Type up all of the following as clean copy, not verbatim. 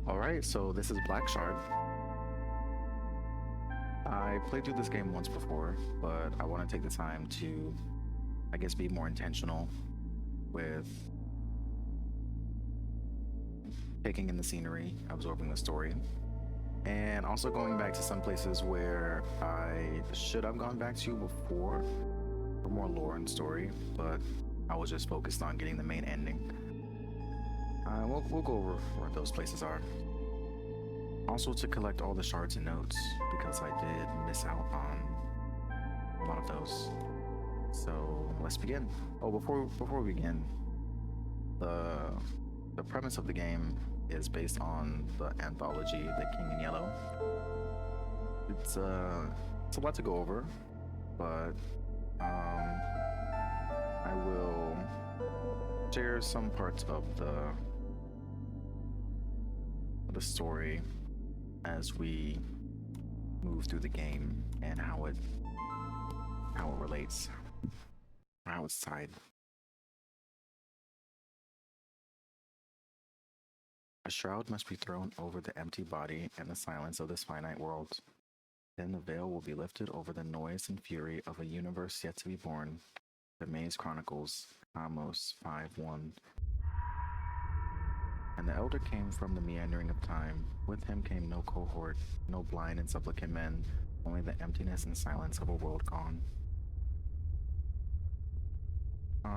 Alright, so this is Blackshard. I played through this game once before, but I want to take the time to, I guess, be more intentional with taking in the scenery, absorbing the story, and also going back to some places where I should have gone back to before for more lore and story, but I was just focused on getting the main ending. We'll go over where those places are. Also to collect all the shards and notes, because I did miss out on a lot of those. So let's begin. Oh, before we begin, the premise of the game is based on the anthology, The King in Yellow. It's a lot to go over, but I will share some parts of the story as we move through the game and how it relates, or how it's tied. A shroud must be thrown over the empty body and the silence of this finite world. Then the veil will be lifted over the noise and fury of a universe yet to be born. The Maze Chronicles, Amos 5:1. And the elder came from the meandering of time. With him came no cohort, no blind and supplicant men, only the emptiness and silence of a world gone.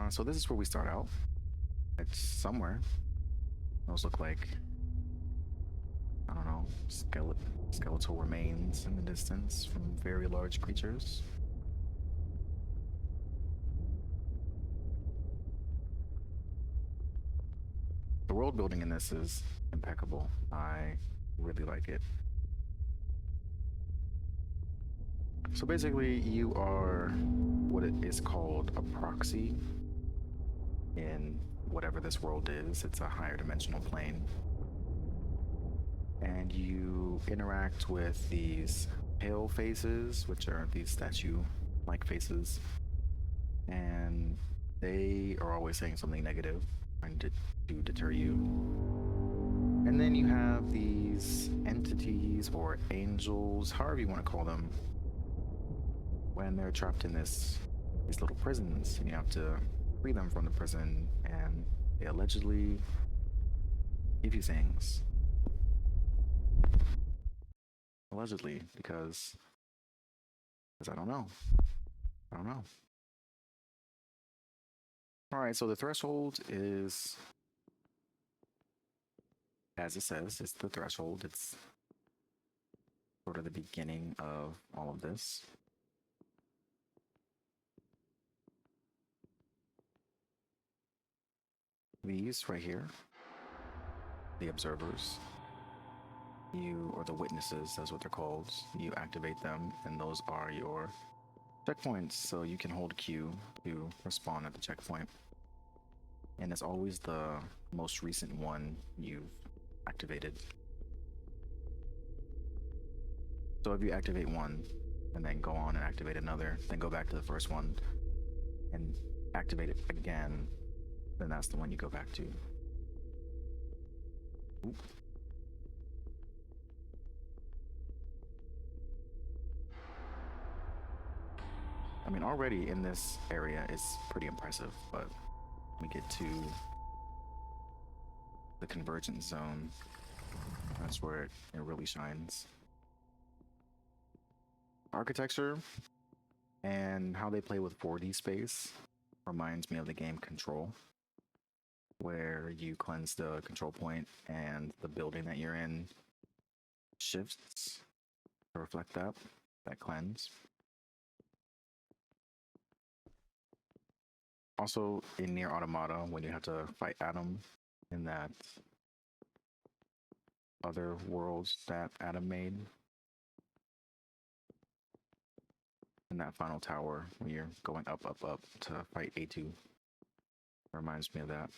So this is where we start out. It's somewhere. Those look like, I don't know, skeletal remains in the distance from very large creatures. The world building in this is impeccable. I really like it. So basically, you are what it is called a proxy in whatever this world is. It's a higher dimensional plane. And you interact with these pale faces, which are these statue-like faces. And they are always saying something negative, trying to deter you. And then you have these entities or angels, however you want to call them, when they're trapped in these little prisons, and you have to free them from the prison, and they allegedly give you things. Allegedly, because I don't know. All right, so the threshold is, as it says, it's the threshold. It's sort of the beginning of all of this. These right here, the observers, or the witnesses, that's what they're called. You activate them, and those are your checkpoints, so you can hold Q to respawn at the checkpoint. And it's always the most recent one you've activated. So if you activate one, and then go on and activate another, then go back to the first one, and activate it again, then that's the one you go back to. Oop. I mean, already in this area, it's pretty impressive, but we get to the convergence zone. That's where it really shines. Architecture and how they play with 4D space reminds me of the game Control, where you cleanse the control point and the building that you're in shifts to reflect that cleanse. Also in Nier Automata, when you have to fight Adam in that other worlds that Adam made, in that final tower when you're going up to fight A2, reminds me of that.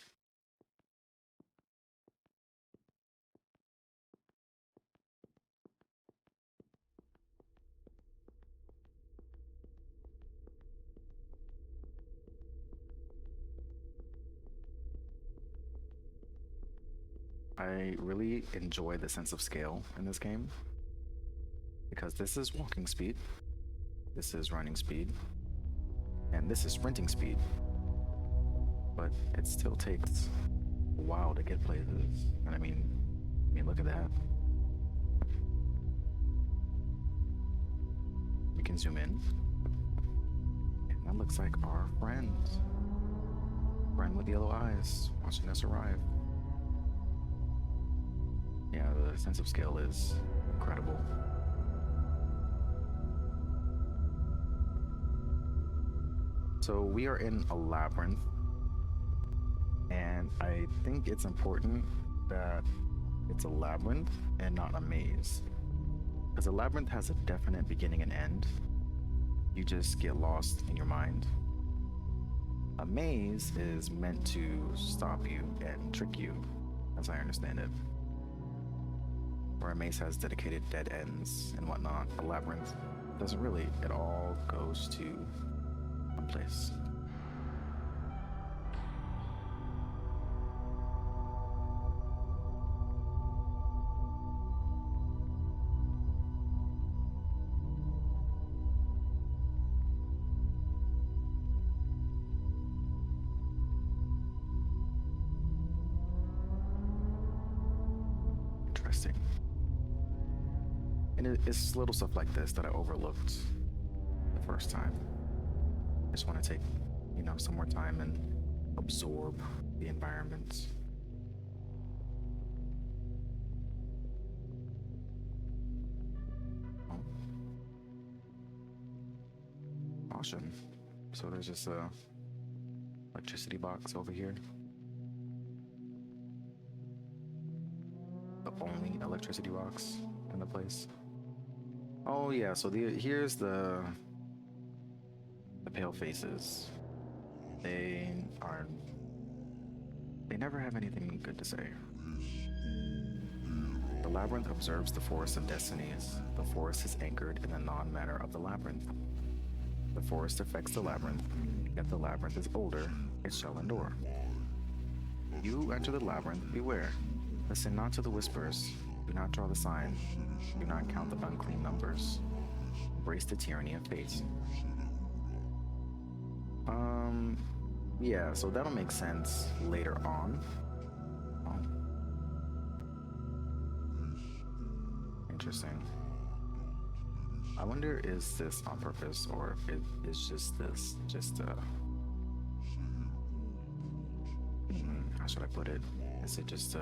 I really enjoy the sense of scale in this game because this is walking speed, this is running speed, and this is sprinting speed. But it still takes a while to get places. And I mean, look at that. We can zoom in. And that looks like our friend. Friend with yellow eyes watching us arrive. Yeah, the sense of scale is incredible. So we are in a labyrinth. And I think it's important that it's a labyrinth and not a maze. Because a labyrinth has a definite beginning and end. You just get lost in your mind. A maze is meant to stop you and trick you, as I understand it. Where a maze has dedicated dead ends and whatnot, a labyrinth doesn't really. It all goes to one place. Interesting. And it's little stuff like this that I overlooked the first time. I just want to take, some more time and absorb the environment. Oh. Caution. So there's just a electricity box over here. The only electricity box in the place. Oh yeah, so here's the pale faces. They never have anything good to say. The labyrinth observes the forest of destinies. The forest is anchored in the non-matter of the labyrinth. The forest affects the labyrinth. If the labyrinth is older, it shall endure. You enter the labyrinth, beware. Listen not to the whispers. Do not draw the sign. Do not count the unclean numbers. Embrace the tyranny of fate. Yeah, so that'll make sense later on. Oh. Interesting. I wonder, is this on purpose, or if it is just how should I put it? Is it just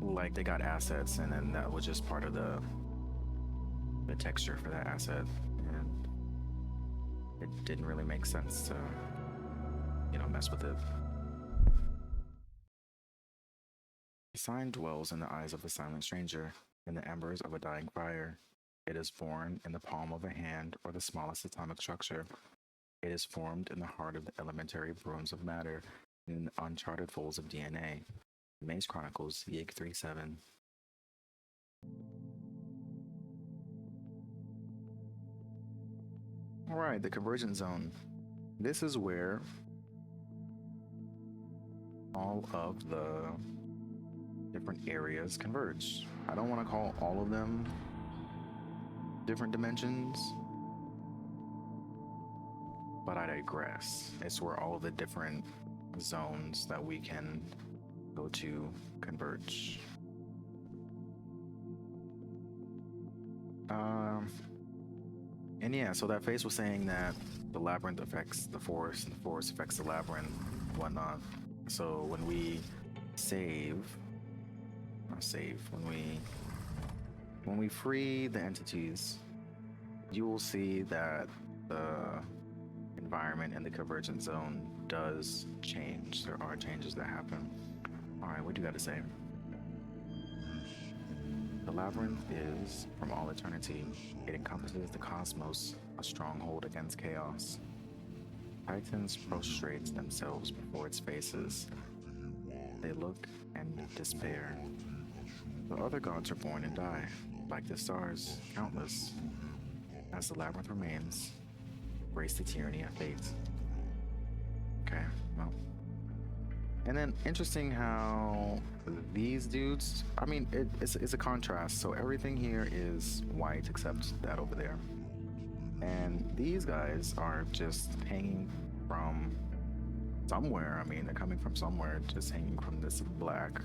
like they got assets and then that was just part of the texture for that asset, and it didn't really make sense to mess with it. The sign dwells in the eyes of a silent stranger, in the embers of a dying fire. It is born in the palm of a hand or the smallest atomic structure. It is formed in the heart of the elementary brooms of matter, in the uncharted folds of DNA. Maze Chronicles, Yig 37. Alright, the convergence zone. This is where all of the different areas converge. I don't want to call all of them different dimensions, but I digress. It's where all of the different zones that we can go to converge. And yeah, so that face was saying that the labyrinth affects the forest, and the forest affects the labyrinth, whatnot. So when we when we free the entities, you will see that the environment in the convergence zone does change. There are changes that happen. All right, what do you got to say? The labyrinth is from all eternity. It encompasses the cosmos, a stronghold against chaos. Titans prostrate themselves before its faces. They look and despair. The other gods are born and die, like the stars, countless. As the labyrinth remains, embrace the tyranny of fate. Okay, well. And then interesting how these dudes, I mean, it's a contrast. So everything here is white except that over there. And these guys are just hanging from somewhere. I mean, they're coming from somewhere, just hanging from this black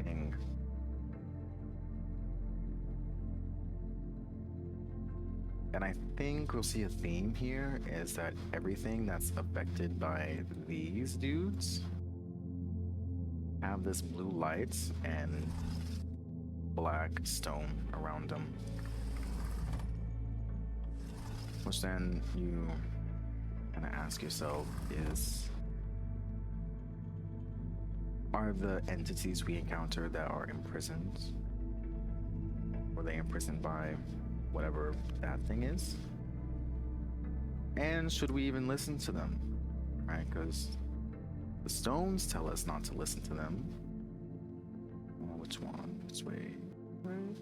thing. And I think we'll see a theme here is that everything that's affected by these dudes have this blue light and black stone around them. Which then you kind of ask yourself is, are the entities we encounter that are imprisoned, were they imprisoned by whatever that thing is? And should we even listen to them? Right? Because the stones tell us not to listen to them. Which one? Which way? Right?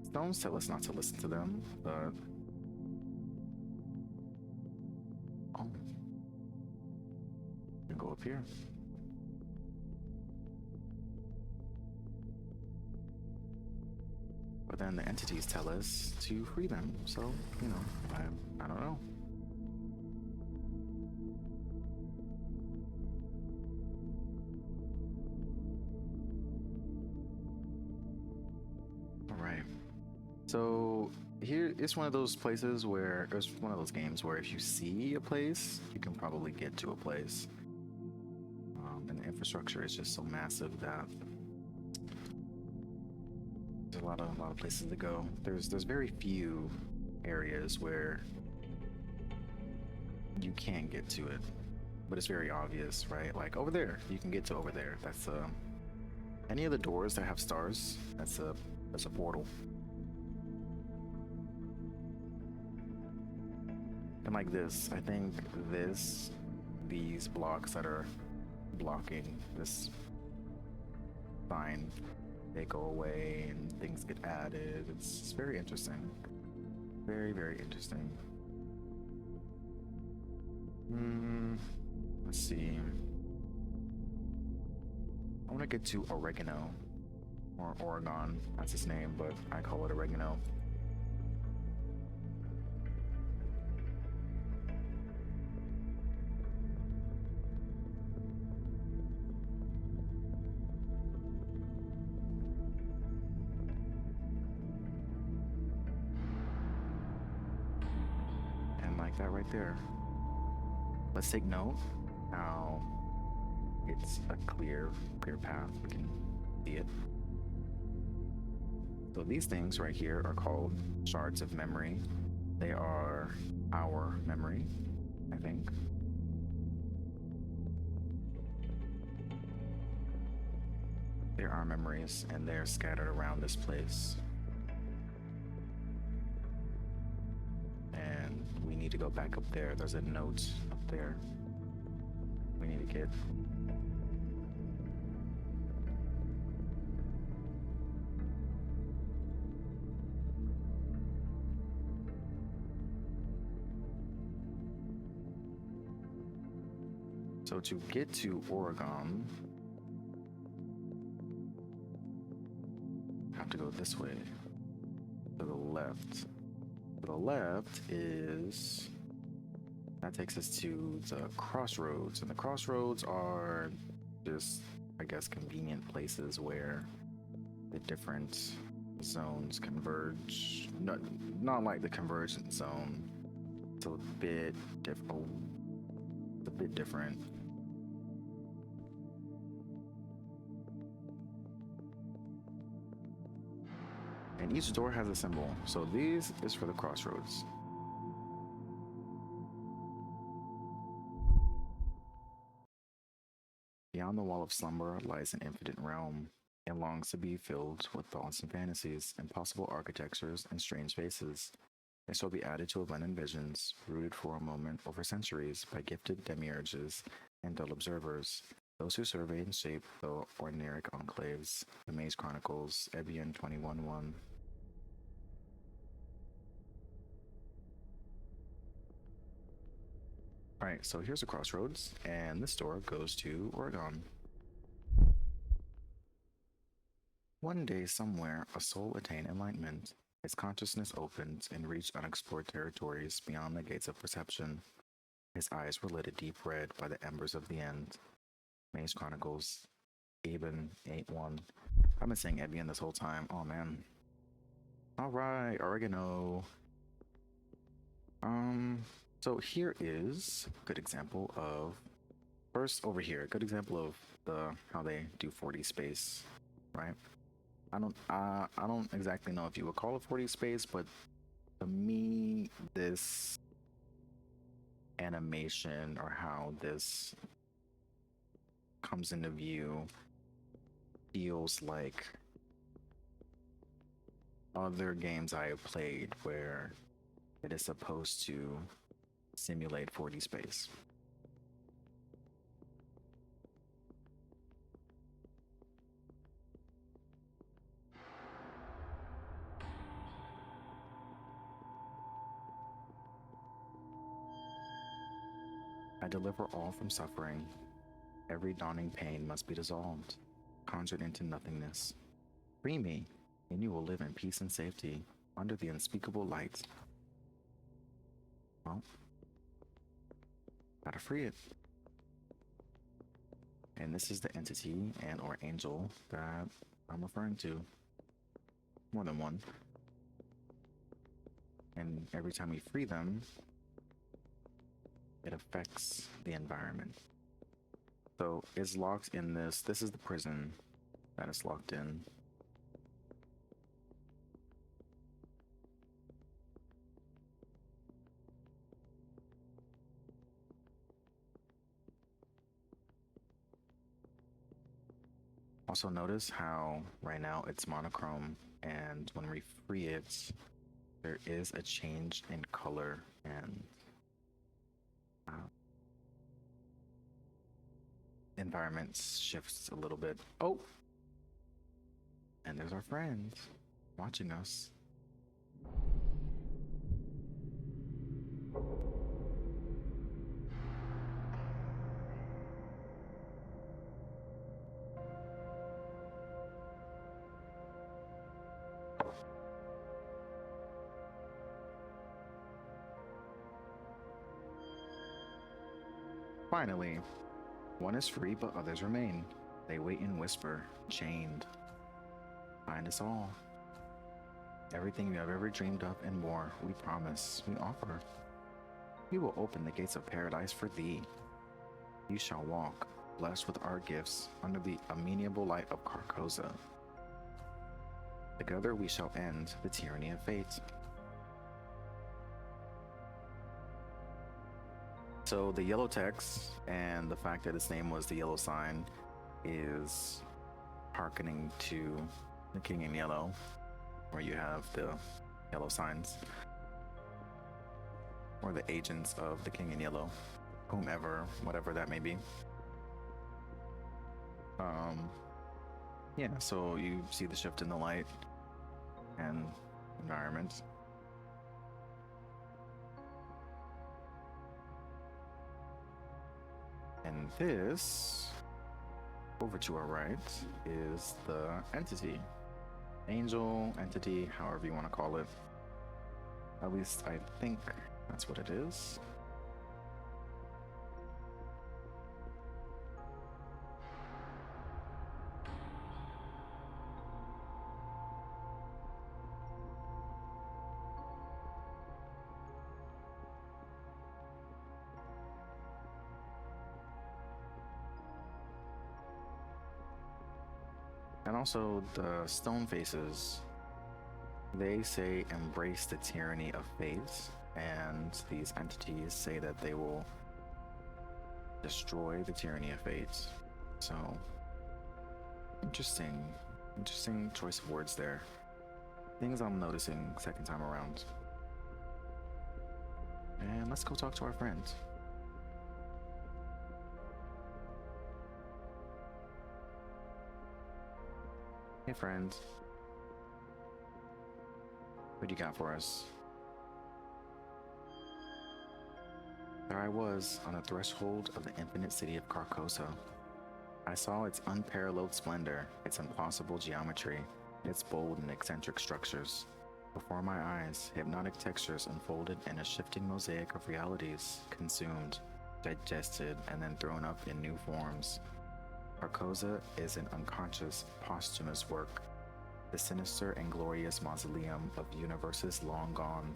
Stones tell us not to listen to them, but oh, we can go up here. But then the entities tell us to free them. So, you know, I don't know. All right. So here it's one of those places where it's one of those games where if you see a place, you can probably get to a place. And the infrastructure is just so massive that there's a lot of places to go. There's very few areas where you can't get to it, but it's very obvious, right? Like over there, you can get to over there. That's any of the doors that have stars. That's a portal. And like this, I think these blocks that are blocking this sign, they go away and things get added. It's very interesting. Very, very interesting. Let's see. I want to get to Oregano, or Oregon, that's his name, but I call it Oregano. That right there. Let's take note how it's a clear path. We can see it. So these things right here are called shards of memory. They are our memory, I think. They're our memories, and they're scattered around this place. We need to go back up there. There's a note up there we need to get. So to get to Oregon, I have to go this way, to the left. To the left is, that takes us to the crossroads, and the crossroads are just, I guess, convenient places where the different zones converge. Not like the convergent zone. It's a bit different. It's a bit different. And each door has a symbol. So these is for the crossroads. Beyond the wall of slumber lies an infinite realm. It longs to be filled with thoughts and fantasies, impossible architectures, and strange faces. They shall be added to abundant visions, rooted for a moment over centuries by gifted demiurges and dull observers. Those who survey and shape the ordinary enclaves. The Maze Chronicles, Ebian 21:1. Alright, so here's a crossroads, and this door goes to Oregon. One day, somewhere, a soul attained enlightenment. His consciousness opened and reached unexplored territories beyond the gates of perception. His eyes were lit a deep red by the embers of the end. Maze Chronicles, Eben 8-1. I've been saying Ebian this whole time. Oh man. Alright, oregano. So here is a good example of, first over here, a good example of how they do 40 space, right? I don't exactly know if you would call it 40 space, but to me, this animation or how this comes into view feels like other games I have played where it is supposed to simulate 40 space. I deliver all from suffering. Every dawning pain must be dissolved, conjured into nothingness. Free me, and you will live in peace and safety under the unspeakable light. Well, gotta free it. And this is the entity and or angel that I'm referring to. More than one. And every time we free them, it affects the environment. So it's locked in this. This is the prison that is locked in. Also notice how right now it's monochrome, and when we free it, there is a change in color and environment shifts a little bit. Oh, and there's our friend watching us. Finally, one is free, but others remain. They wait and whisper, chained. Find us all. Everything you have ever dreamed of and more, we promise, we offer. We will open the gates of paradise for thee. You shall walk, blessed with our gifts, under the amenable light of Carcosa. Together we shall end the tyranny of fate. So the yellow text and the fact that its name was the yellow sign is hearkening to the King in Yellow, where you have the yellow signs, or the agents of the King in Yellow, whomever, whatever that may be. Yeah, so you see the shift in the light and environment. And this, over to our right, is the entity. Angel, entity, however you want to call it. At least I think that's what it is. And also the stone faces, they say embrace the tyranny of fate, and these entities say that they will destroy the tyranny of fate. So interesting choice of words there. Things I'm noticing second time around. And let's go talk to our friends. Hey friend, what do you got for us? There I was, on the threshold of the infinite city of Carcosa. I saw its unparalleled splendor, its impossible geometry, its bold and eccentric structures. Before my eyes, hypnotic textures unfolded in a shifting mosaic of realities, consumed, digested, and then thrown up in new forms. Carcosa is an unconscious, posthumous work, the sinister and glorious mausoleum of universes long gone.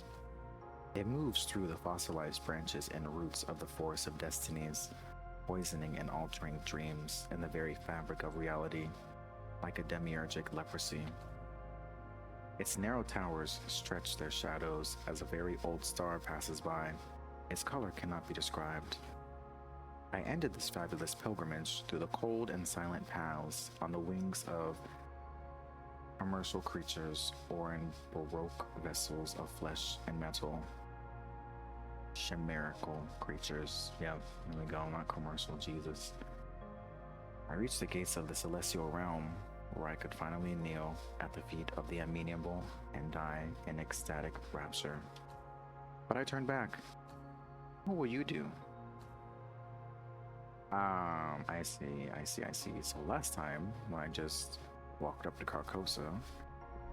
It moves through the fossilized branches and roots of the forest of destinies, poisoning and altering dreams in the very fabric of reality, like a demiurgic leprosy. Its narrow towers stretch their shadows as a very old star passes by. Its color cannot be described. I ended this fabulous pilgrimage through the cold and silent paths on the wings of commercial creatures or in baroque vessels of flesh and metal. Chimerical creatures. Yep, here we go, not commercial, Jesus. I reached the gates of the celestial realm, where I could finally kneel at the feet of the amenable and die in ecstatic rapture. But I turned back. What will you do? I see. So last time, when I just walked up to Carcosa,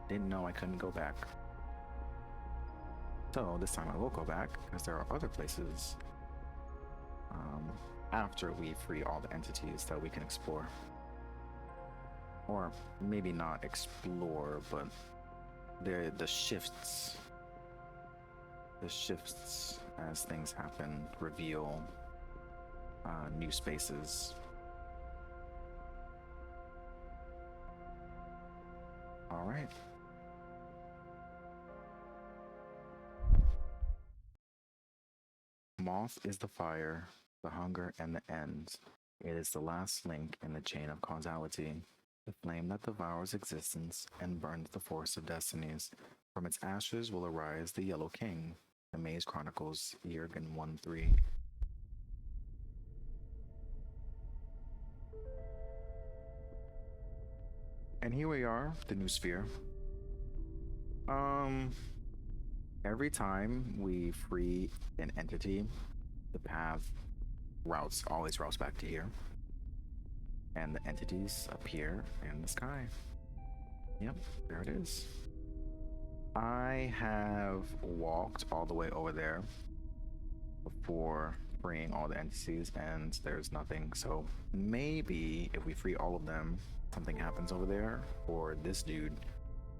didn't know I couldn't go back. So this time I will go back, because there are other places after we free all the entities that we can explore. Or maybe not explore, but the shifts as things happen reveal new spaces. All right. Moth is the fire, the hunger, and the end. It is the last link in the chain of causality, the flame that devours existence and burns the force of destinies. From its ashes will arise the Yellow King. The Maze Chronicles, Jurgen 1-3. And here we are, the new sphere. Every time we free an entity, the path always routes back to here. And the entities appear in the sky. Yep, there it is. I have walked all the way over there before freeing all the entities, and there's nothing. So maybe if we free all of them, something happens over there, or this dude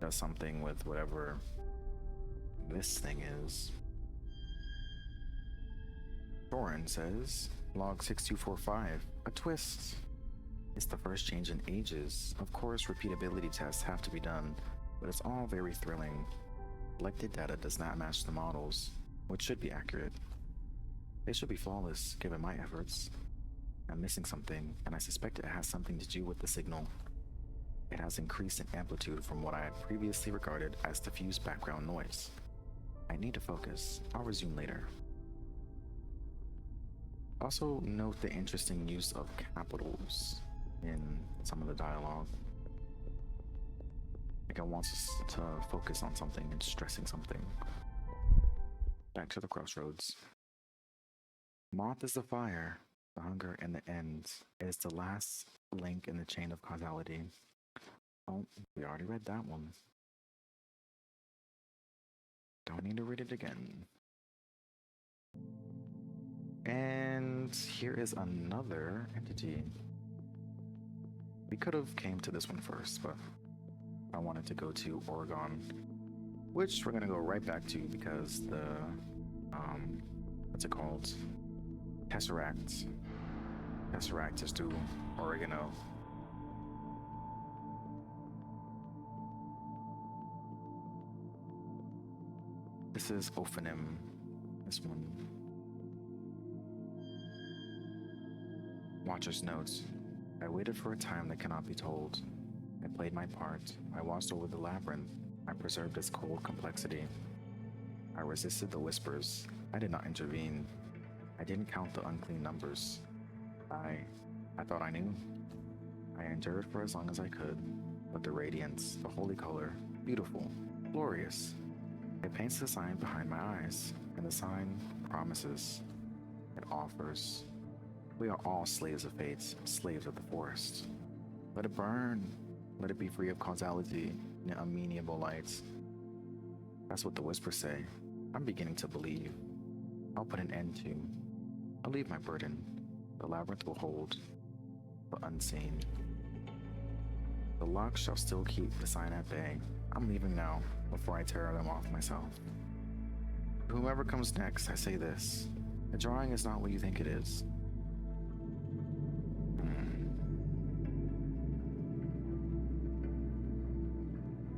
does something with whatever this thing is. Thorin says, log 6245, a twist. It's the first change in ages. Of course, repeatability tests have to be done, but it's all very thrilling. Collected data does not match the models, which should be accurate. They should be flawless, given my efforts. I'm missing something, and I suspect it has something to do with the signal. It has increased in amplitude from what I had previously regarded as diffuse background noise. I need to focus. I'll resume later. Also, note the interesting use of capitals in some of the dialogue. Like it wants us to focus on something and stressing something. Back to the crossroads. Moth is the fire, the hunger, and the end. It is the last link in the chain of causality. Oh, we already read that one. Don't need to read it again. And here is another entity. We could have came to this one first, but I wanted to go to Oregon, which we're gonna go right back to because the what's it called? Tesseract is through Oregano. This is Ophanim. This one. Watcher's notes. I waited for a time that cannot be told. I played my part. I watched over the labyrinth. I preserved its cold complexity. I resisted the whispers. I did not intervene. I didn't count the unclean numbers. I thought I knew. I endured for as long as I could, but the radiance, the holy color, beautiful, glorious. It paints the sign behind my eyes, and the sign promises. it offers. We are all slaves of fate, slaves of the forest. Let it burn. Let it be free of causality and unmeanable lights. That's what the whispers say. I'm beginning to believe. I'll put an end to. I'll leave my burden. The labyrinth will hold, but unseen. The locks shall still keep the sign at bay. I'm leaving now, before I tear them off myself. To whomever comes next, I say this. The drawing is not what you think it is.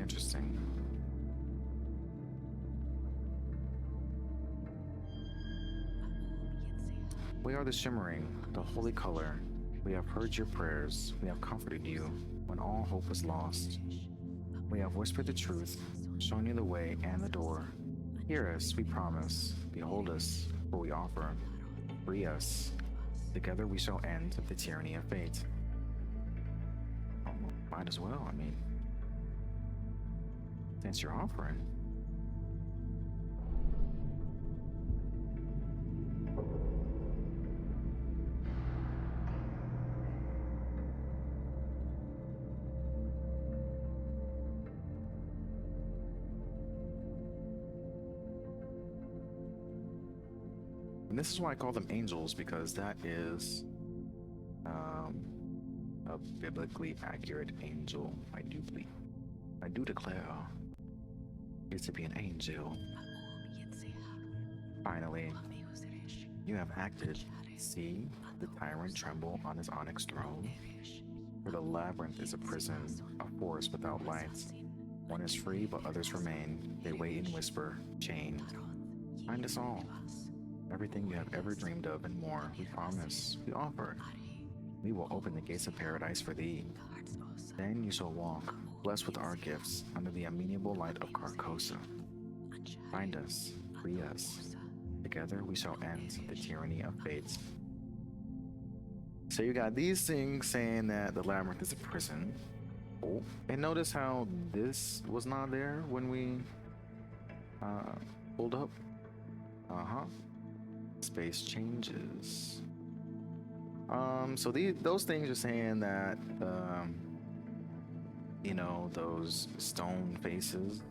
Interesting. We are the shimmering, the holy color. We have heard your prayers. We have comforted you when all hope was lost. We have whispered the truth, shown you the way and the door. Hear us, we promise. Behold us, for we offer. Free us. Together we shall end the tyranny of fate. Oh, might as well, I mean. Since you're offering. And this is why I call them angels, because that is a biblically accurate angel. I do declare it to be an angel. Finally, you have acted. See the tyrant tremble on his onyx throne. For the labyrinth is a prison, a forest without lights. One is free, but others remain. They wait and whisper, chained. Find us all. Everything you have ever dreamed of and more, we promise, we offer. We will open the gates of paradise for thee. Then you shall walk, blessed with our gifts, under the unmeanable light of Ö:SH. Find us, free us. Together we shall end the tyranny of fate. So you got these things saying that the labyrinth is a prison. Oh, and notice how this was not there when we pulled up. Space changes. So those things are saying that you know, those stone faces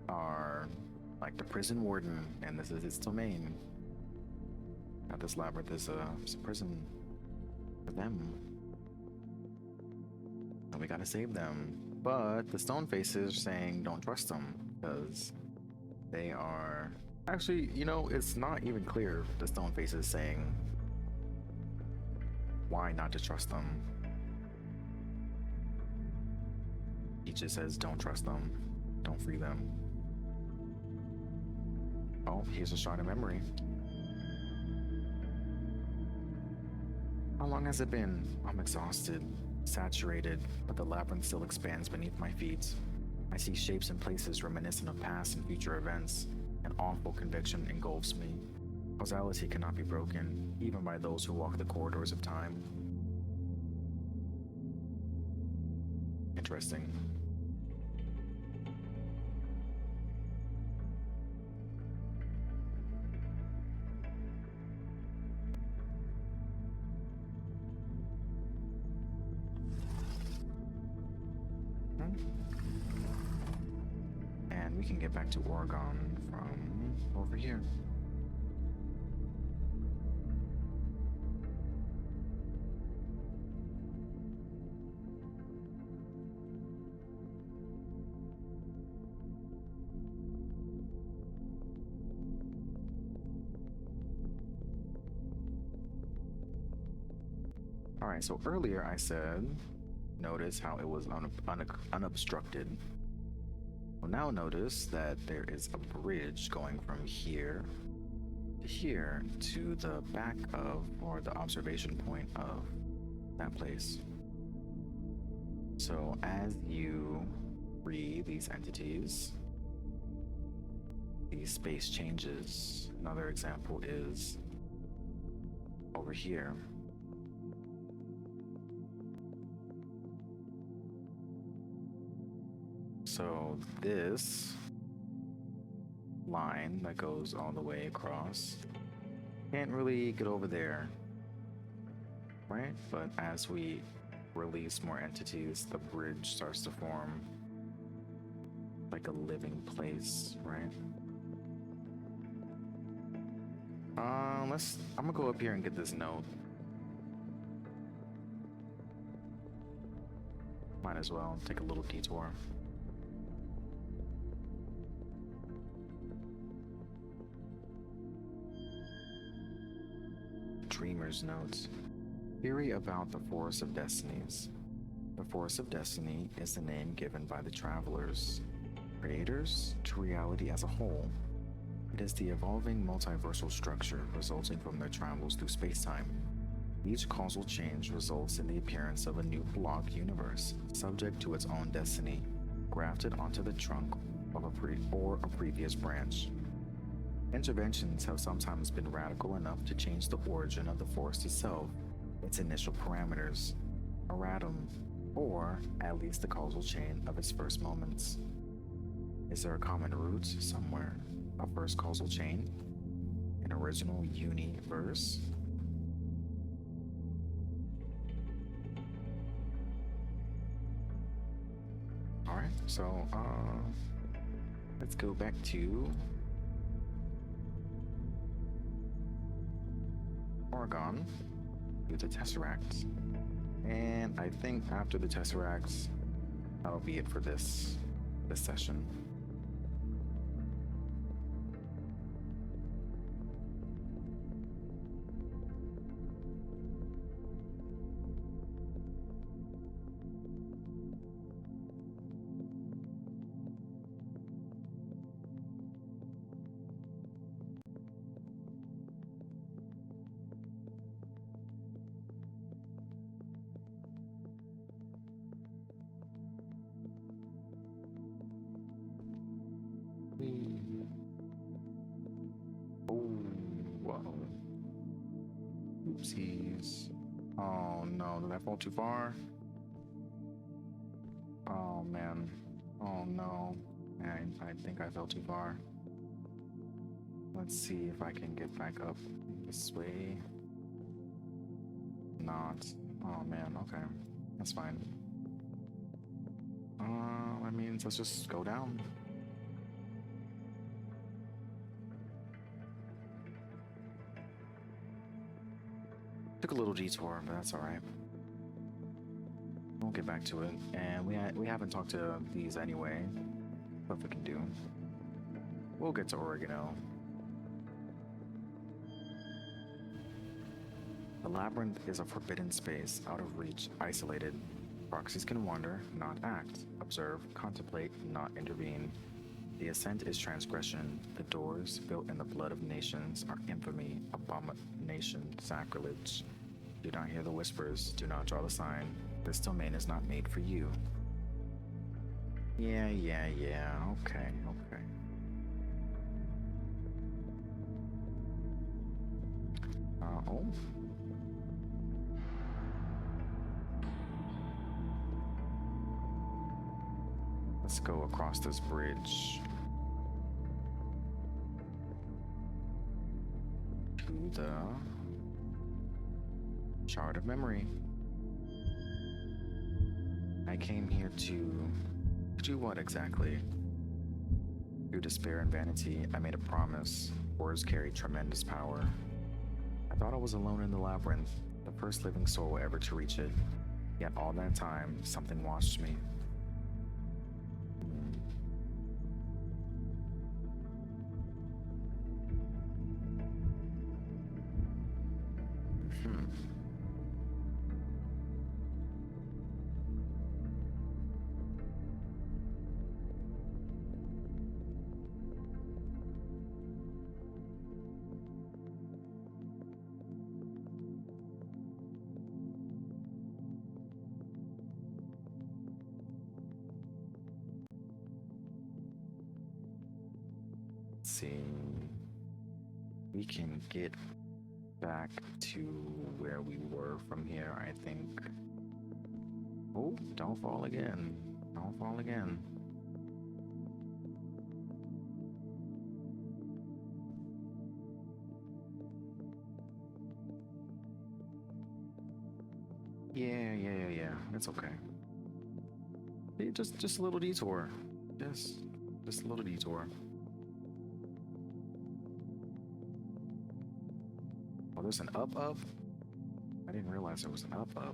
are like the prison warden, and this is its domain. Now this labyrinth is a prison for them, and we gotta save them. But the stone faces are saying don't trust them because they are actually, you know, it's not even clear. The stone faces saying why not to trust them. He just says don't trust them, don't free them. Oh, here's a shard of memory. How long has it been? I'm exhausted, saturated, but the labyrinth still expands beneath my feet. I see shapes and places reminiscent of past and future events. An awful conviction engulfs me. Causality cannot be broken, even by those who walk the corridors of time. Interesting. And we can get back to Oregon from over here. All right, so earlier I said, notice how it was unobstructed. Well, now notice that there is a bridge going from here to here to the back of, or the observation point of that place. So as you free these entities, the space changes. Another example is over here. So this line that goes all the way across. Can't really get over there, right? But as we release more entities, the bridge starts to form like a living place, right? I'm gonna go up here and get this note. Might as well take a little detour. Dreamer's Notes. Theory about the Forest of Destinies. The Forest of Destiny is the name given by the travelers, creators, to reality as a whole. It is the evolving multiversal structure resulting from their travels through spacetime. Each causal change results in the appearance of a new block universe, subject to its own destiny, grafted onto the trunk of a previous branch. Interventions have sometimes been radical enough to change the origin of the forest itself, its initial parameters, erratum, or at least the causal chain of its first moments. Is there a common root somewhere? A first causal chain? An original universe? Alright, so let's go back to Oregon, do the Tesseracts. And I think after the Tesseracts, that'll be it for this session. Whoa. Oopsies. Oh no, did I fall too far? Oh man. Oh no. I think I fell too far. Let's see if I can get back up this way. Not. Oh man, okay. That's fine. That means let's just go down. Took a little detour, but that's alright. We'll get back to it. And we haven't talked to these anyway. What we can do. We'll get to Oregano. The labyrinth is a forbidden space, out of reach, isolated. Proxies can wander, not act, observe, contemplate, not intervene. The ascent is transgression. The doors, built in the blood of nations, are infamy, abomination, sacrilege. Do not hear the whispers, do not draw the sign. This domain is not made for you. Yeah, okay. Oh. Let's go across this bridge to the Shard of Memory. I came here to do what exactly? Through despair and vanity, I made a promise. Words carry tremendous power. I thought I was alone in the labyrinth, the first living soul ever to reach it. Yet all that time, something watched me. See, we can get back to where we were from here, I think. Oh, don't fall again. Don't fall again. Yeah. It's okay. Just a little detour. Just, just a little detour. Oh, there's an up. I didn't realize there was an up. I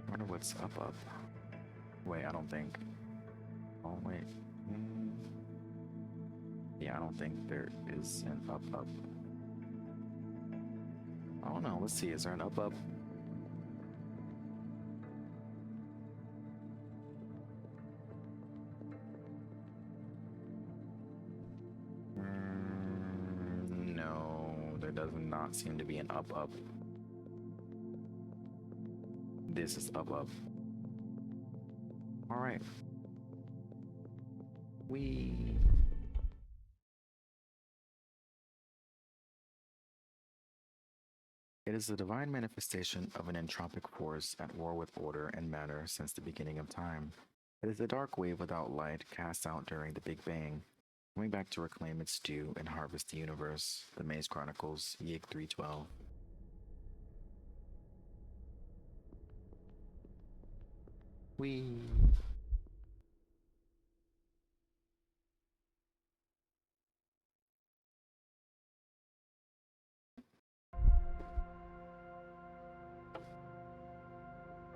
wonder what's up. Wait, I don't think. Oh wait. Mm, yeah, I don't think there is an up. I don't know. Let's see. Is there an up? No, there does not seem to be an up. This is up. All right. We. It is the divine manifestation of an entropic force at war with order and matter since the beginning of time. It is a dark wave without light cast out during the Big Bang, coming back to reclaim its due and harvest the universe. The Maze Chronicles, Yig 312. We.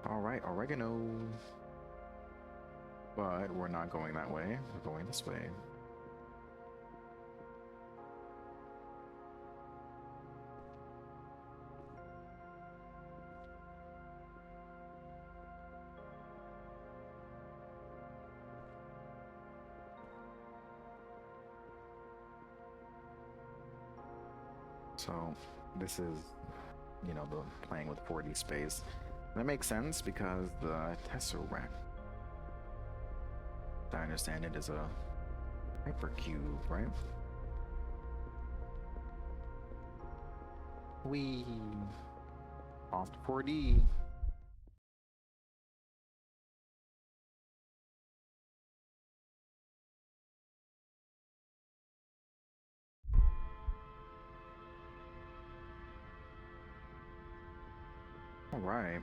All right, oregano. But we're not going that way. We're going this way. So this is, the playing with 4D space. That makes sense because the Tesseract, I understand it, is a hypercube, right? We off to 4D. All right.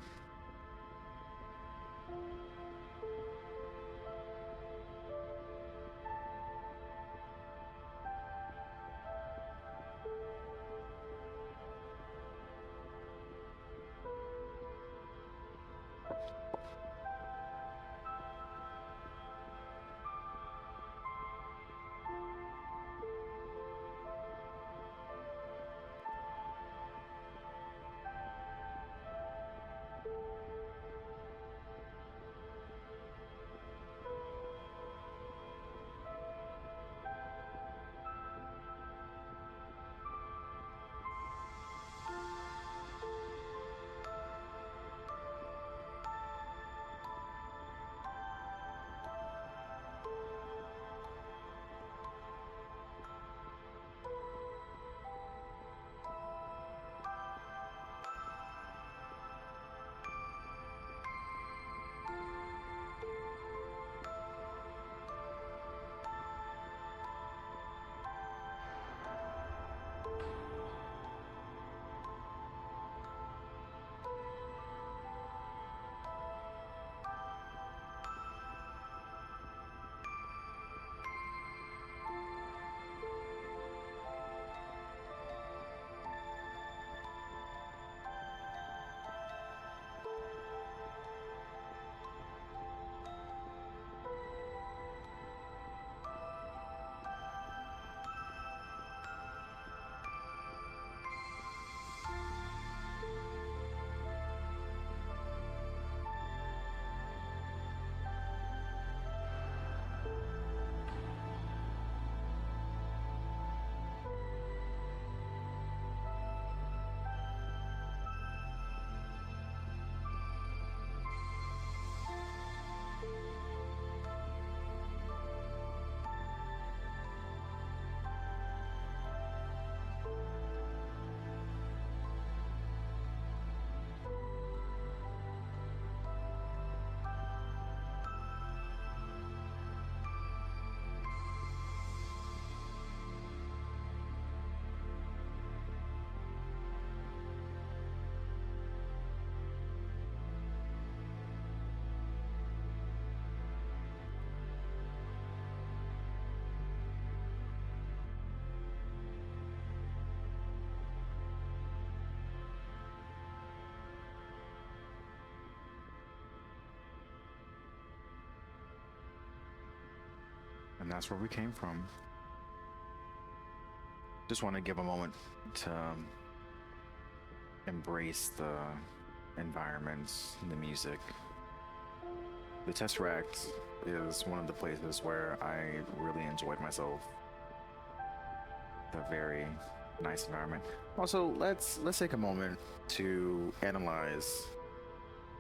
And that's where we came from. Just want to give a moment to embrace the environments, the music. The Tesseract is one of the places where I really enjoyed myself. A very nice environment. Also, let's take a moment to analyze,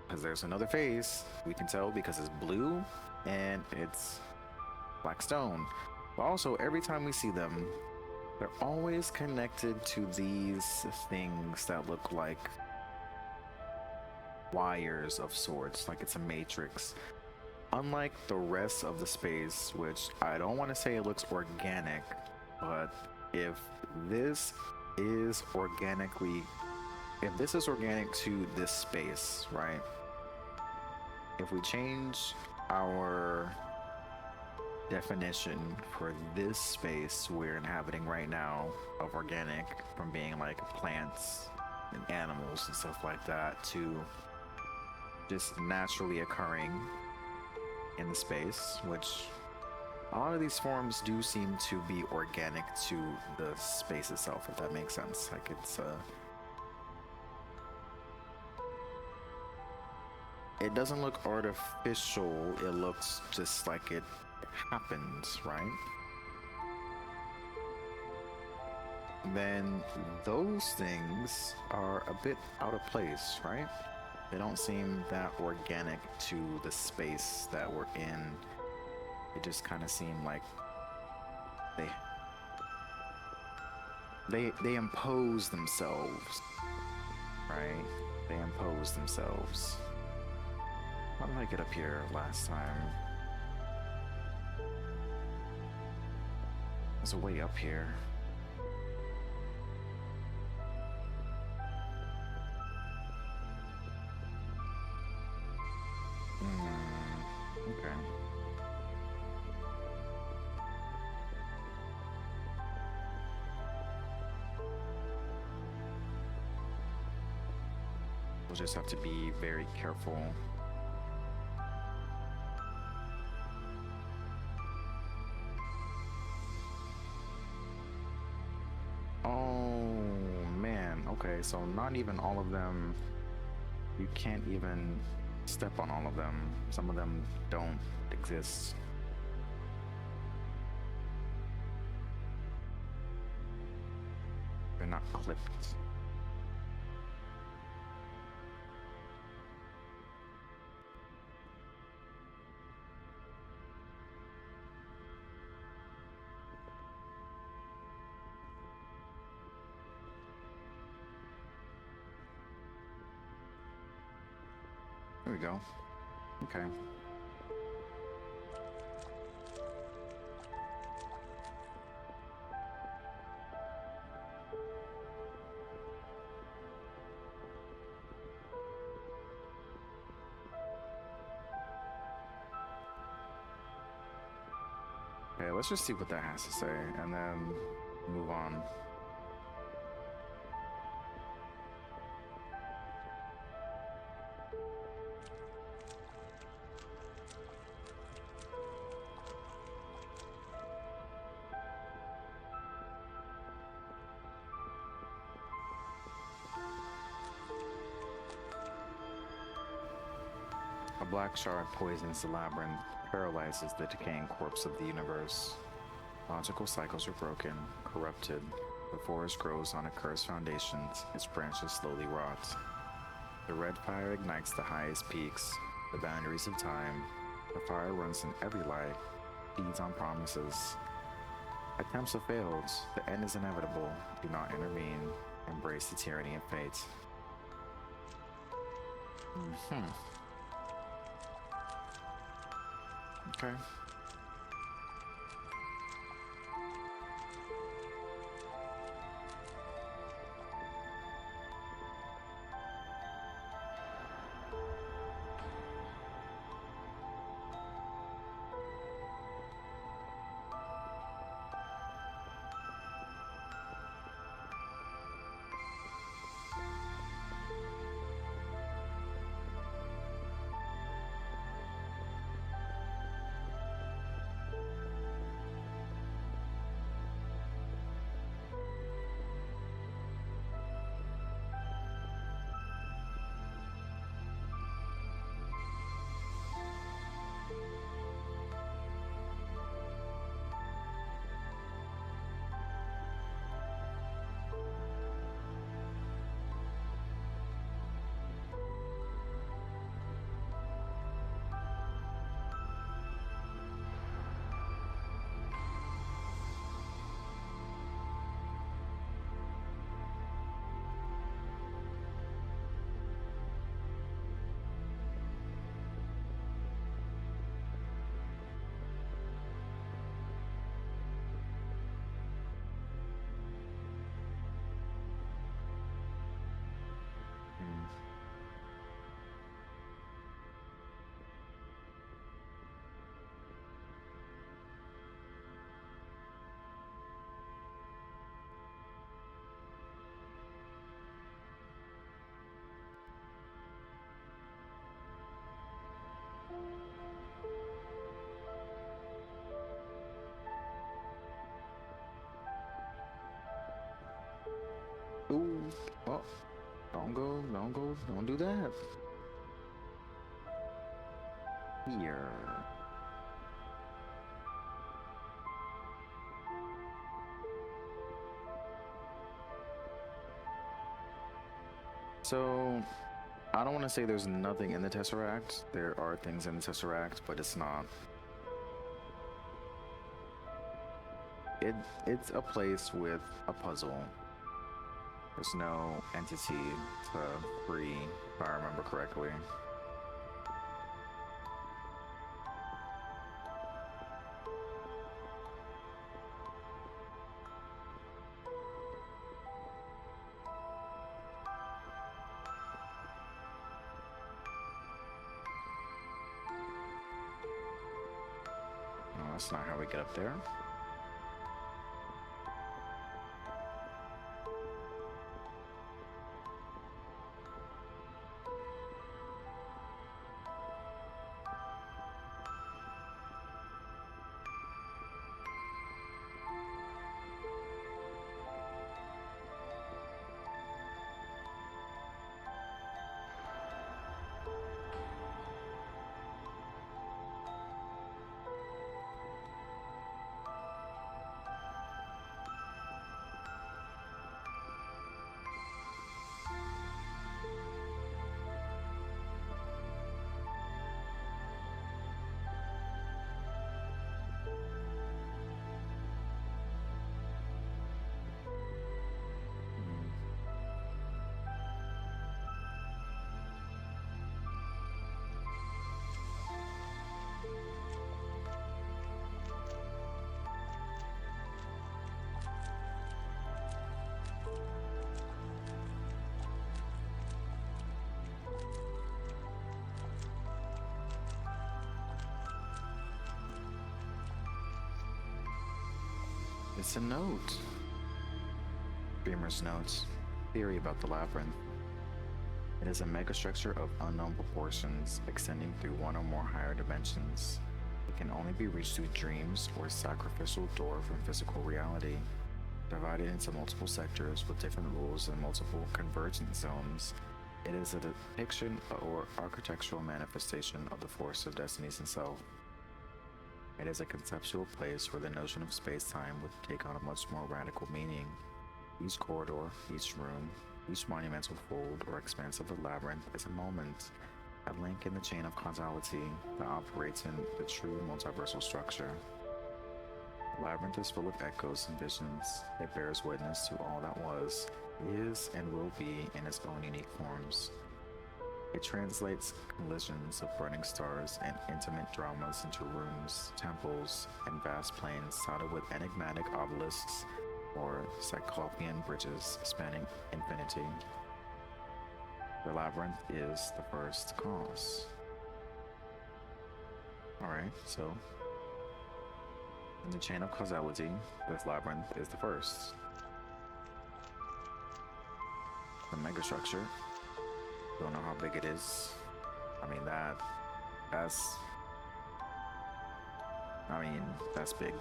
because there's another phase we can tell because it's blue and it's black stone. But also, every time we see them, they're always connected to these things that look like wires of sorts, like it's a matrix. Unlike the rest of the space, which I don't want to say it looks organic, but if this is organic to this space, right? If we change our definition for this space we're inhabiting right now of organic from being like plants and animals and stuff like that to just naturally occurring in the space, which a lot of these forms do seem to be organic to the space itself, if that makes sense. Like it doesn't look artificial, it looks just like it happens, right? Then those things are a bit out of place, right? They don't seem that organic to the space that we're in. It just kind of seem like they impose themselves, right? They impose themselves. How did I get up here last time? There's a way up here. Okay. We'll just have to be very careful. Oh man, okay, so not even all of them, you can't even step on all of them. Some of them don't exist. They're not clipped. There we go. Okay. Okay, let's just see what that has to say and then move on. A Blackshard poisons the labyrinth, paralyzes the decaying corpse of the universe. Logical cycles are broken, corrupted. The forest grows on accursed foundations, its branches slowly rot. The red fire ignites the highest peaks, the boundaries of time. The fire runs in every light, feeds on promises. Attempts have failed, the end is inevitable. Do not intervene, embrace the tyranny of fate. Okay. Oh, don't do that. Here. So, I don't want to say there's nothing in the Tesseract. There are things in the Tesseract, but it's not. It's a place with a puzzle. There's no entity to free, if I remember correctly. No, that's not how we get up there. It's a note. Dreamer's notes. Theory about the labyrinth. It is a megastructure of unknown proportions, extending through one or more higher dimensions. It can only be reached through dreams or sacrificial door from physical reality. Divided into multiple sectors with different rules and multiple convergent zones, it is a depiction or architectural manifestation of the force of destinies itself. It is a conceptual place where the notion of space-time would take on a much more radical meaning. Each corridor, each room, each monumental fold or expanse of the labyrinth is a moment, a link in the chain of causality that operates in the true multiversal structure. The labyrinth is full of echoes and visions. It bears witness to all that was, is, and will be in its own unique forms. It translates collisions of burning stars and intimate dramas into rooms, temples, and vast plains dotted with enigmatic obelisks or cyclopean bridges spanning infinity. The labyrinth is the first cause. Alright, so in the chain of causality, this labyrinth is the first. The megastructure. Don't know how big it is. I mean that's big,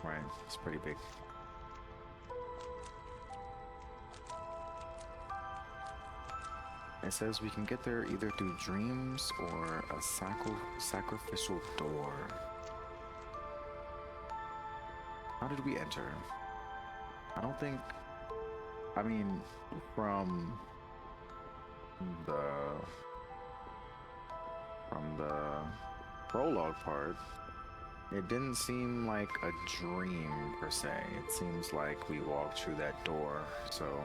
right? It's pretty big. It says we can get there either through dreams or a sacrificial door. How did we enter? I don't think, I mean, from the prologue part, it didn't seem like a dream per se. It seems like we walked through that door, so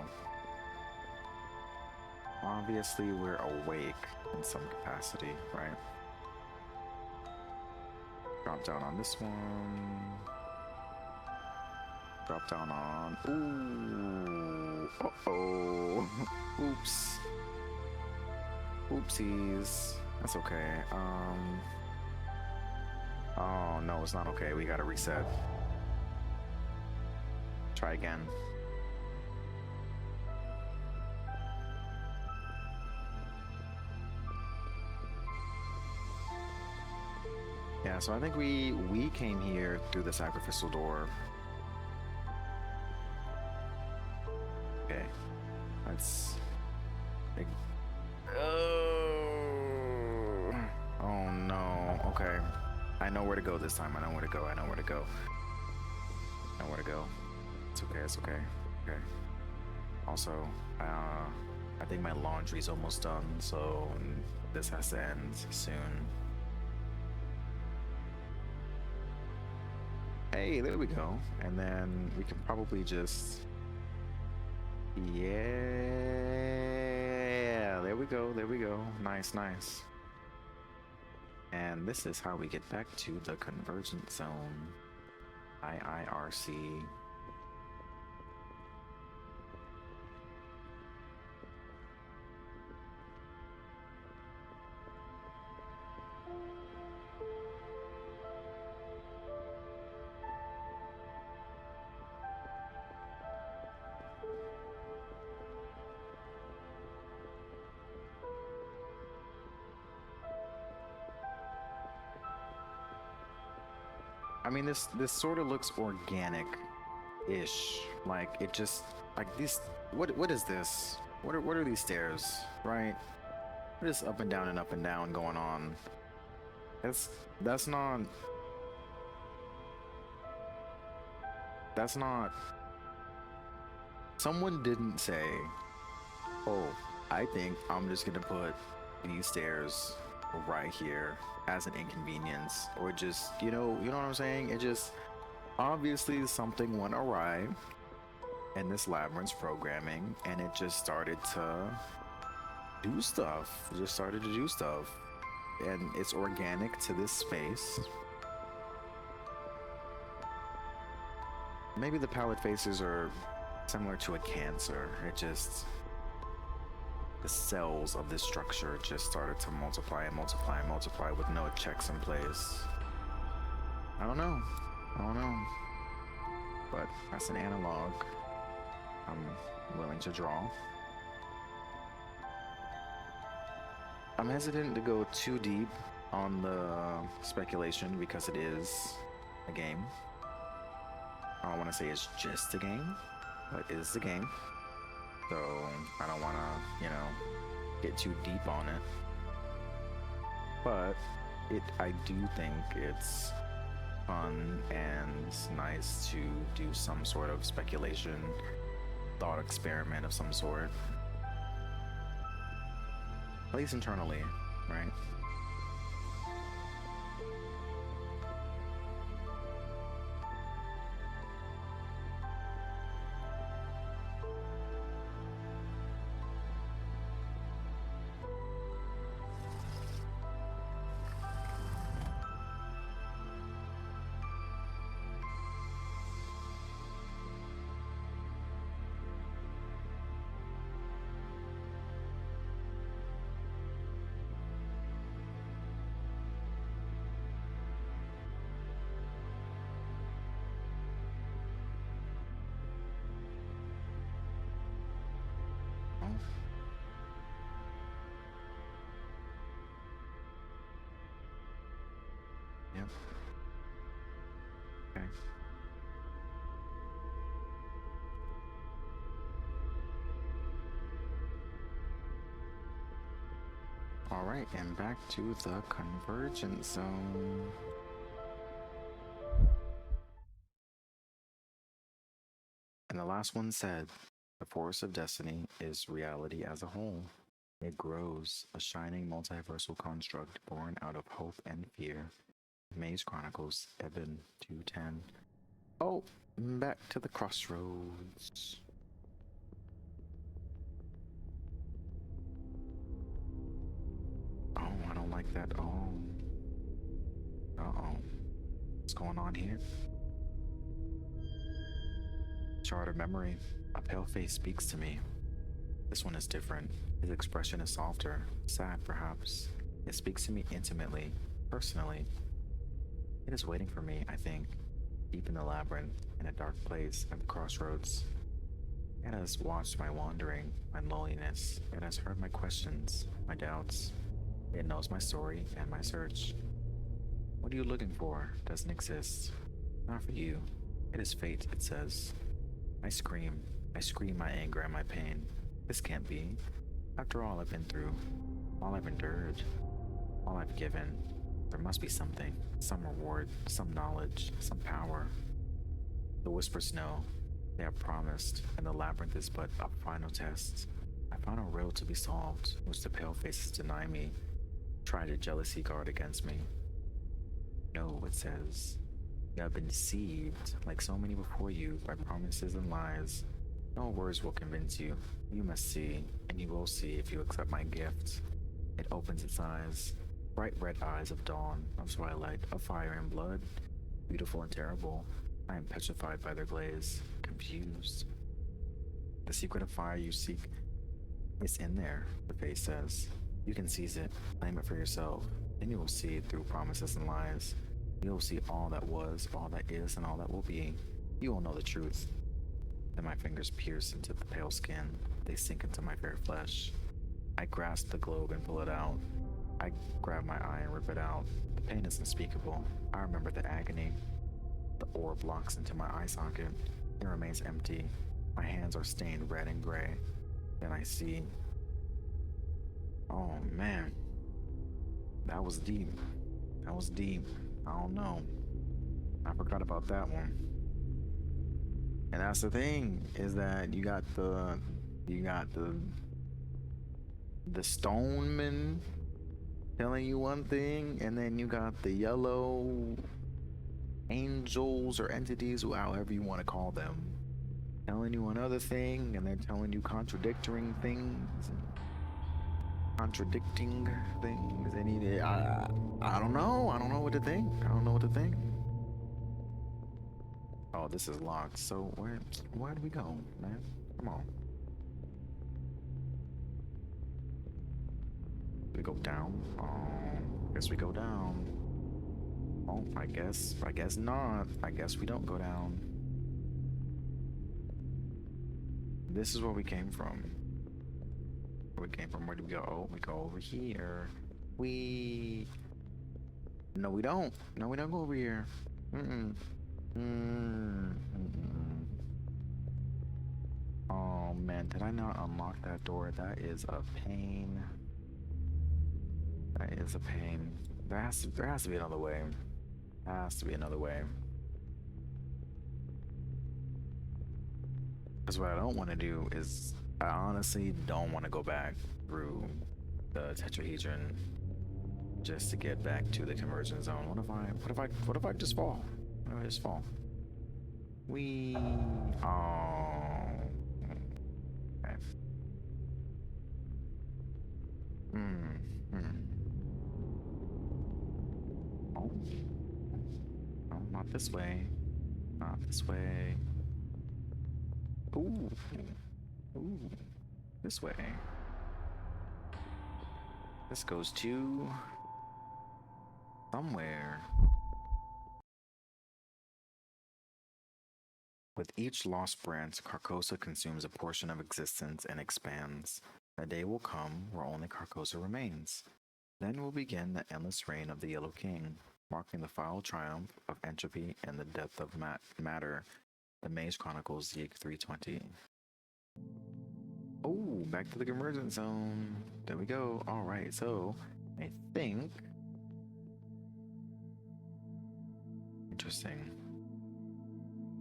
obviously we're awake in some capacity, right? Drop down on this one. Drop down on, ooh, uh-oh, oops. Oopsies. That's okay. Oh no, it's not okay. We gotta reset. Try again. Yeah, so I think we came here through the sacrificial door. Okay. Let's. Oh. Oh no. Okay. I know where to go this time. I know where to go. I know where to go. I know where to go. It's okay. It's okay. Okay. Also, I think my laundry's almost done, so this has to end soon. Hey, there we go. And then we can probably just... Yeah, there we go. There we go. Nice, nice. And this is how we get back to the convergence zone. IIRC. I mean, this sort of looks organic-ish. Like it just like this. What is this? What are these stairs? Right? What is up and down going on? That's not. That's not. Someone didn't say, "Oh, I think I'm just gonna put these stairs right here as an inconvenience," or just you know what I'm saying. It just obviously something went awry in this labyrinth's programming, and it just started to do stuff. It just started to do stuff, and it's organic to this space. Maybe the palette faces are similar to a cancer. It just, the cells of this structure just started to multiply and multiply and multiply with no checks in place. I don't know. But that's an analog I'm willing to draw. I'm hesitant to go too deep on the speculation because it is a game. I don't want to say it's just a game, but it is the game. So I don't want to, get too deep on it. But I do think it's fun and nice to do some sort of speculation, thought experiment of some sort. At least internally, right? Yeah. Okay. All right, and back to the convergence zone. And the last one said, the force of destiny is reality as a whole. It grows, a shining multiversal construct born out of hope and fear. Maze Chronicles, Eben 210. Oh, back to the crossroads. Oh, I don't like that. Oh. Uh-oh. What's going on here? Shard of memory. A pale face speaks to me. This one is different. His expression is softer, sad perhaps. It speaks to me intimately, personally. It is waiting for me, I think, deep in the labyrinth, in a dark place at the crossroads. It has watched my wandering, my loneliness. It has heard my questions, my doubts. It knows my story and my search. What are you looking for doesn't exist. Not for you. It is fate, it says. I scream my anger and my pain. This can't be. After all I've been through, all I've endured, all I've given, there must be something, some reward, some knowledge, some power. The whispers know. They have promised, and the labyrinth is but a final test. A final riddle to be solved, which the pale faces deny me, try to jealousy guard against me. No, it says, you have been deceived, like so many before you, by promises and lies. No words will convince you. You must see, and you will see if you accept my gift. It opens its eyes, bright red eyes of dawn, of twilight, of fire and blood, beautiful and terrible. I am petrified by their glaze, confused. The secret of fire you seek is in there, the face says. You can seize it, claim it for yourself, then you will see it through promises and lies. You will see all that was, all that is, and all that will be. You will know the truth. Then my fingers pierce into the pale skin. They sink into my fair flesh. I grasp the globe and pull it out. I grab my eye and rip it out. The pain is unspeakable. I remember the agony. The orb locks into my eye socket. It remains empty. My hands are stained red and gray. Then I see. Oh man. That was deep. That was deep. I don't know. I forgot about that one. And that's the thing, is that you got the stoneman telling you one thing, and then you got the yellow angels or entities, however you want to call them, telling you another thing, and they're telling you contradicting things, and I don't know. I don't know what to think. Oh, this is locked. So where do we go, man? Come on. We go down. Guess we go down. Oh, I guess not. I guess we don't go down. This is where we came from. Where do we go? Oh, we go over here. No, we don't. No, we don't go over here. Oh man, did I not unlock that door? That is a pain. That is a pain. There has to be another way. There has to be another way. Because what I don't want to do is, I honestly don't want to go back through the tetrahedron just to get back to the conversion zone. What if I just fall? What if I just fall? Oh. Okay. Oh. No, not this way. Not this way. Ooh. This way. This goes to somewhere. With each lost branch, Carcosa consumes a portion of existence and expands. A day will come where only Carcosa remains. Then will begin the endless reign of the Yellow King, marking the final triumph of entropy and the death of matter. The Maze Chronicles Yeek 320. Oh, back to the convergence zone. There we go. Alright, so I think. Interesting.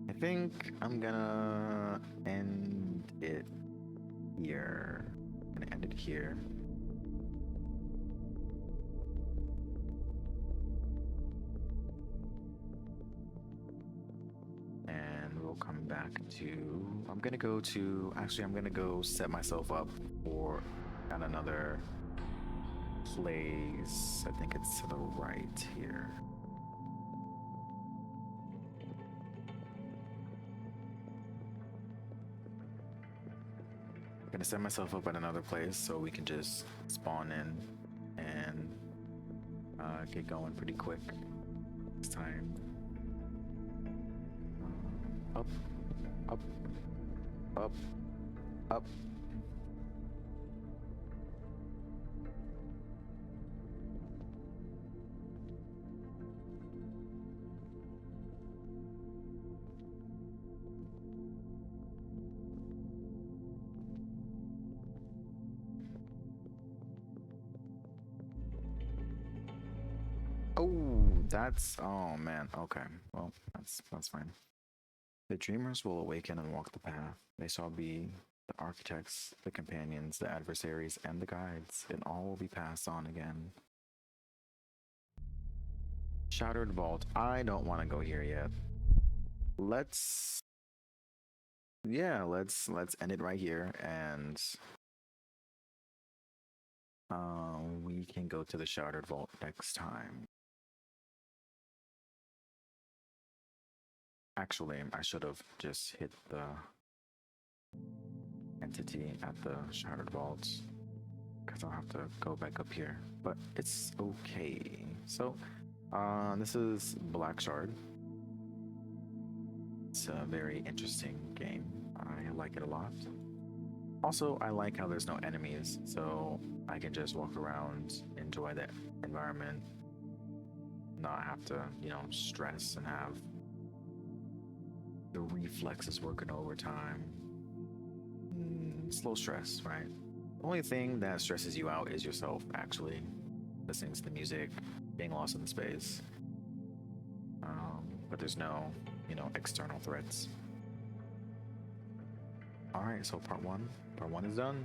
I think I'm gonna end it here. And we'll come back to. I'm gonna go set myself up for another place. I think it's to the right here. I'm gonna set myself up at another place so we can just spawn in and get going pretty quick this time. Up. That's oh man. Okay, well that's fine. The dreamers will awaken and walk the path. They shall be the architects, the companions, the adversaries, and the guides, and all will be passed on again. Shattered Vault. I don't want to go here yet. Let's yeah, let's end it right here, and we can go to the Shattered Vault next time. Actually, I should have just hit the entity at the Shattered Vaults because I'll have to go back up here, but it's okay. So, this is Blackshard. It's a very interesting game. I like it a lot. Also, I like how there's no enemies, so I can just walk around, enjoy the environment, not have to, stress and have the reflexes working overtime. Slow stress, right? The only thing that stresses you out is yourself, actually. Listening to the music, being lost in the space. But there's no, external threats. Alright, so part one is done.